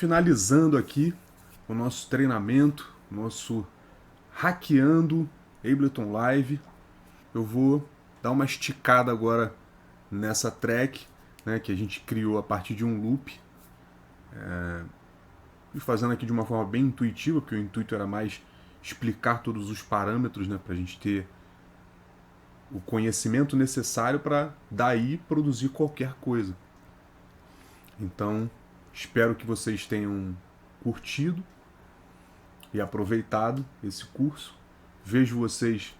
finalizando aqui o nosso treinamento, nosso Hackeando Ableton Live. Eu vou dar uma esticada agora nessa track, né, que a gente criou a partir de um loop. E fazendo aqui de uma forma bem intuitiva, porque o intuito era mais explicar todos os parâmetros, né, para a gente ter o conhecimento necessário para daí produzir qualquer coisa. Então, espero que vocês tenham curtido e aproveitado esse curso. Vejo vocês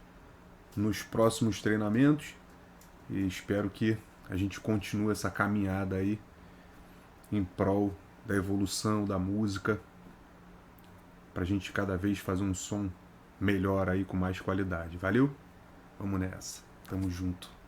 nos próximos treinamentos e espero que a gente continue essa caminhada aí em prol da evolução da música, para a gente cada vez fazer um som melhor aí com mais qualidade. Valeu? Vamos nessa. Tamo junto.